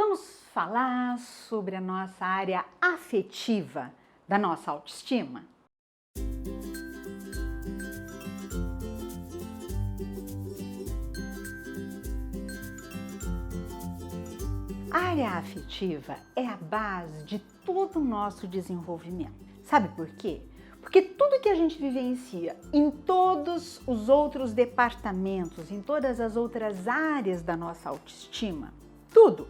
Vamos falar sobre a nossa área afetiva da nossa autoestima? A área afetiva é a base de todo o nosso desenvolvimento. Sabe por quê? Porque tudo que a gente vivencia em todos os outros departamentos, em todas as outras áreas da nossa autoestima, tudo,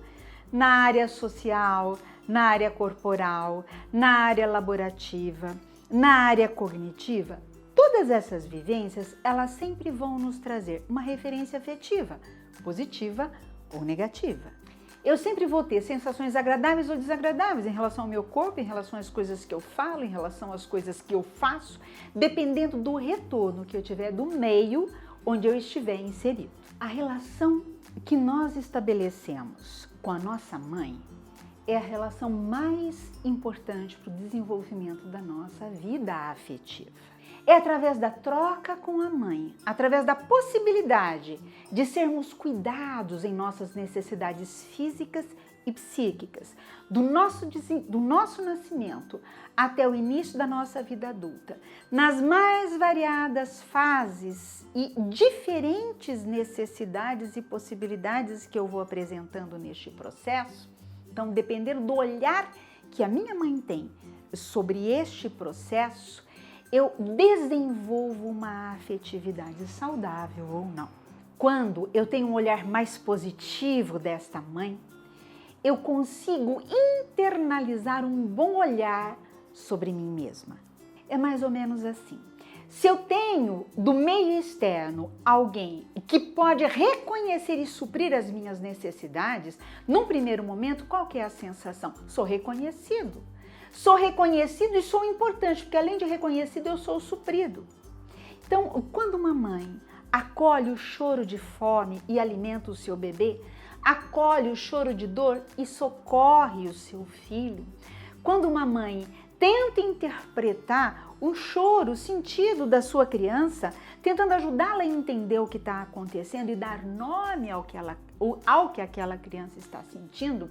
na área social, na área corporal, na área laborativa, na área cognitiva, todas essas vivências, elas sempre vão nos trazer uma referência afetiva, positiva ou negativa. Eu sempre vou ter sensações agradáveis ou desagradáveis em relação ao meu corpo, em relação às coisas que eu falo, em relação às coisas que eu faço, dependendo do retorno que eu tiver do meio onde eu estiver inserido. A relação que nós estabelecemos com a nossa mãe é a relação mais importante para o desenvolvimento da nossa vida afetiva. É através da troca com a mãe, através da possibilidade de sermos cuidados em nossas necessidades físicas e psíquicas, do nosso nascimento até o início da nossa vida adulta, nas mais variadas fases e diferentes necessidades e possibilidades que eu vou apresentando neste processo. Então, dependendo do olhar que a minha mãe tem sobre este processo, eu desenvolvo uma afetividade saudável ou não. Quando eu tenho um olhar mais positivo desta mãe, eu consigo internalizar um bom olhar sobre mim mesma. É mais ou menos assim. Se eu tenho do meio externo alguém que pode reconhecer e suprir as minhas necessidades, num primeiro momento, qual que é a sensação? Sou reconhecido. Sou reconhecido e sou importante, porque além de reconhecido, eu sou suprido. Então, quando uma mãe acolhe o choro de fome e alimenta o seu bebê, acolhe o choro de dor e socorre o seu filho, quando uma mãe tenta interpretar o choro, o sentido da sua criança, tentando ajudá-la a entender o que está acontecendo e dar nome ao que aquela criança está sentindo,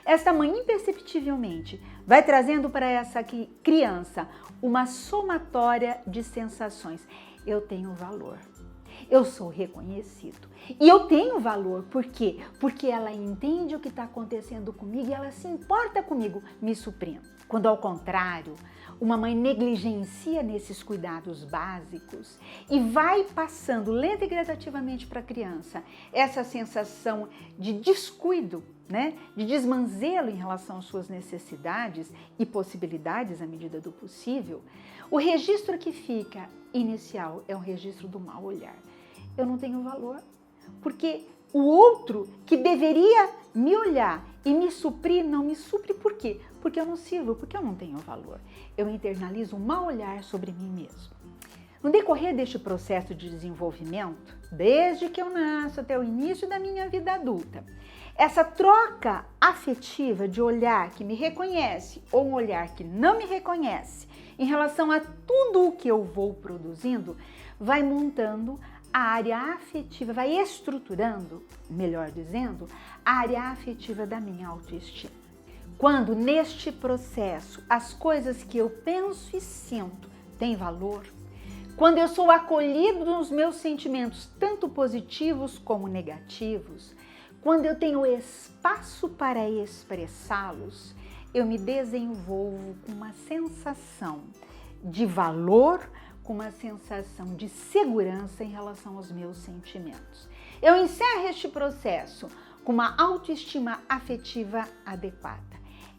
esta mãe imperceptivelmente vai trazendo para essa criança uma somatória de sensações. Eu tenho valor, eu sou reconhecido e eu tenho valor. Por quê? Porque ela entende o que está acontecendo comigo e ela se importa comigo, me suprindo. Quando ao contrário, uma mãe negligencia nesses cuidados básicos e vai passando lenta e gradativamente para a criança essa sensação de descuido, de desmanzelo em relação às suas necessidades e possibilidades à medida do possível, o registro que fica inicial é um registro do mau olhar. Eu não tenho valor, porque o outro que deveria me olhar e me suprir, não me supre. Por quê? Porque eu não sirvo, porque eu não tenho valor. Eu internalizo um mau olhar sobre mim mesmo. No decorrer deste processo de desenvolvimento, desde que eu nasço até o início da minha vida adulta, essa troca afetiva de olhar que me reconhece ou um olhar que não me reconhece em relação a tudo o que eu vou produzindo, vai montando a área afetiva, vai estruturando, melhor dizendo, a área afetiva da minha autoestima. Quando neste processo as coisas que eu penso e sinto têm valor, quando eu sou acolhido nos meus sentimentos, tanto positivos como negativos, quando eu tenho espaço para expressá-los, eu me desenvolvo com uma sensação de valor, com uma sensação de segurança em relação aos meus sentimentos. Eu encerro este processo com uma autoestima afetiva adequada.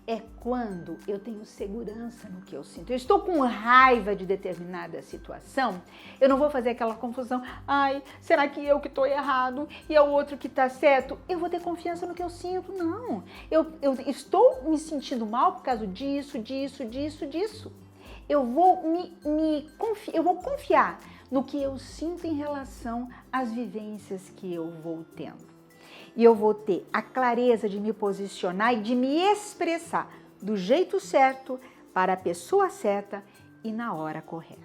É quando eu tenho segurança no que eu sinto. Eu estou com raiva de determinada situação, eu não vou fazer aquela confusão. Ai, será que eu que estou errado e é o outro que está certo? Eu vou ter confiança no que eu sinto. Não, eu estou me sentindo mal por causa disso. Eu vou eu vou confiar no que eu sinto em relação às vivências que eu vou tendo. E eu vou ter a clareza de me posicionar e de me expressar do jeito certo, para a pessoa certa e na hora correta.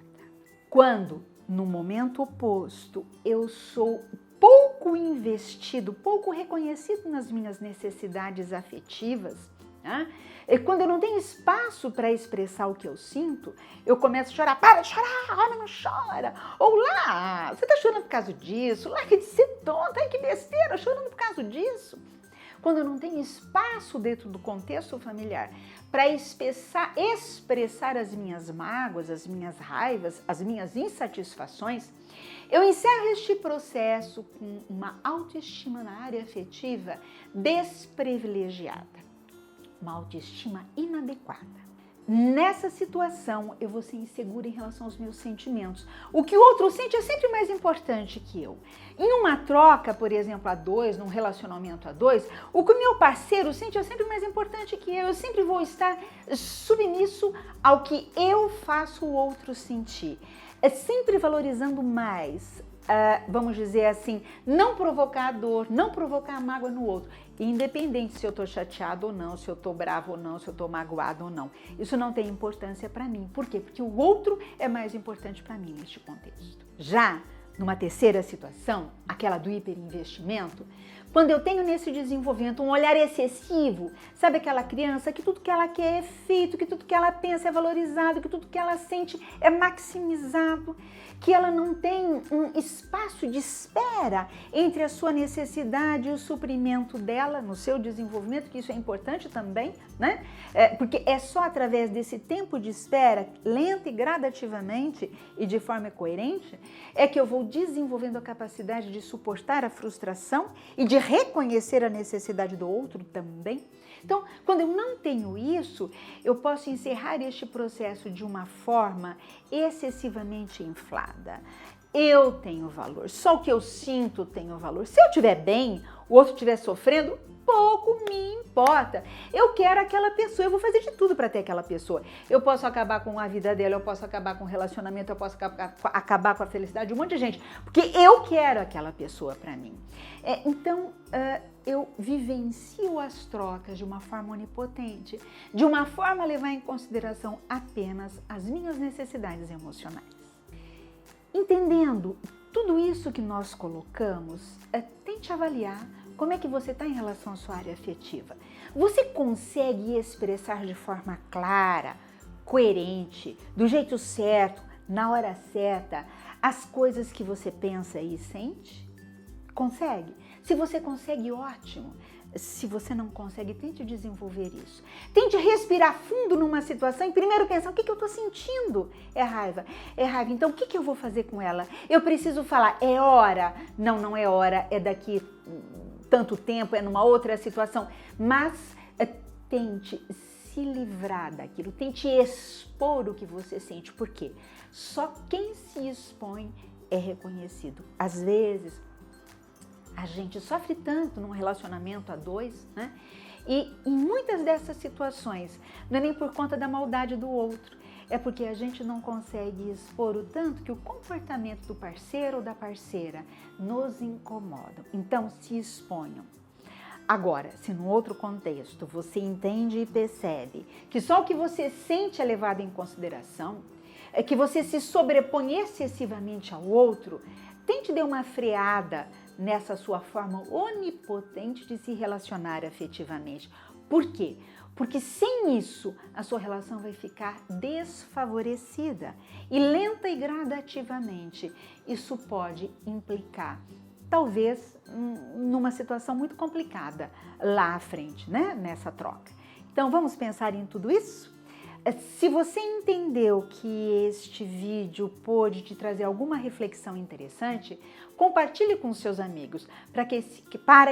Quando, no momento oposto, eu sou pouco pouco investido, pouco reconhecido nas minhas necessidades afetivas, né? E quando eu não tenho espaço para expressar o que eu sinto, eu começo a chorar. Para de chorar, homem, não chora. Ou lá, você está chorando por causa disso. Larga de ser tonta, ai que besteira, chorando por causa disso. Quando eu não tenho espaço dentro do contexto familiar para expressar as minhas mágoas, as minhas raivas, as minhas insatisfações, eu encerro este processo com uma autoestima na área afetiva desprivilegiada, uma autoestima inadequada. Nessa situação, eu vou ser insegura em relação aos meus sentimentos. O que o outro sente é sempre mais importante que eu. Em uma troca, por exemplo, a dois, num relacionamento a dois, o que o meu parceiro sente é sempre mais importante que eu. Eu sempre vou estar submisso ao que eu faço o outro sentir. É sempre valorizando mais, vamos dizer assim, não provocar dor, não provocar mágoa no outro. Independente se eu estou chateado ou não, se eu estou bravo ou não, se eu estou magoado ou não. Isso não tem importância para mim. Por quê? Porque o outro é mais importante para mim neste contexto. Já numa terceira situação, aquela do hiperinvestimento, quando eu tenho nesse desenvolvimento um olhar excessivo, sabe aquela criança que tudo que ela quer é feito, que tudo que ela pensa é valorizado, que tudo que ela sente é maximizado, que ela não tem um espaço de espera entre a sua necessidade e o suprimento dela no seu desenvolvimento, que isso é importante também, né? Porque é só através desse tempo de espera, lenta e gradativamente e de forma coerente, é que eu vou desenvolvendo a capacidade de suportar a frustração e de reconhecer a necessidade do outro também. Então, quando eu não tenho isso, eu posso encerrar este processo de uma forma excessivamente inflada. Eu tenho valor, só o que eu sinto tem valor. Se eu estiver bem, o outro estiver sofrendo, pouco me importa. Eu quero aquela pessoa, eu vou fazer de tudo para ter aquela pessoa. Eu posso acabar com a vida dela, eu posso acabar com o relacionamento, eu posso acabar com a felicidade de um monte de gente, porque eu quero aquela pessoa para mim. Então, eu vivencio as trocas de uma forma onipotente, de uma forma a levar em consideração apenas as minhas necessidades emocionais. Entendendo tudo isso que nós colocamos, tente avaliar como é que você está em relação à sua área afetiva. Você consegue expressar de forma clara, coerente, do jeito certo, na hora certa, as coisas que você pensa e sente? Consegue? Se você consegue, ótimo. Se você não consegue, tente desenvolver isso. Tente respirar fundo numa situação e primeiro pensar, o que eu estou sentindo? É raiva. É raiva. Então, o que eu vou fazer com ela? Eu preciso falar, é hora? Não, não é hora, é daqui tanto tempo, é numa outra situação. Mas tente se livrar daquilo, tente expor o que você sente. Por quê? Só quem se expõe é reconhecido. Às vezes, a gente sofre tanto num relacionamento a dois, né? E em muitas dessas situações, não é nem por conta da maldade do outro, é porque a gente não consegue expor o tanto que o comportamento do parceiro ou da parceira nos incomoda. Então, se exponham. Agora, se num outro contexto você entende e percebe que só o que você sente é levado em consideração, é que você se sobrepõe excessivamente ao outro, tente dar uma freada nessa sua forma onipotente de se relacionar afetivamente. Por quê? Porque sem isso, a sua relação vai ficar desfavorecida e lenta e gradativamente. Isso pode implicar, talvez, numa situação muito complicada lá à frente, né? Nessa troca. Então, vamos pensar em tudo isso? Se você entendeu que este vídeo pôde te trazer alguma reflexão interessante, compartilhe com seus amigos para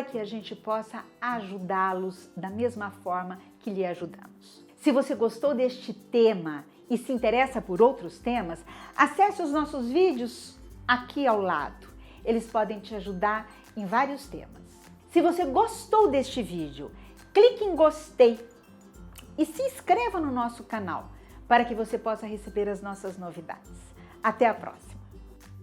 que a gente possa ajudá-los da mesma forma que lhe ajudamos. Se você gostou deste tema e se interessa por outros temas, acesse os nossos vídeos aqui ao lado. Eles podem te ajudar em vários temas. Se você gostou deste vídeo, clique em gostei e se inscreva no nosso canal para que você possa receber as nossas novidades. Até a próxima!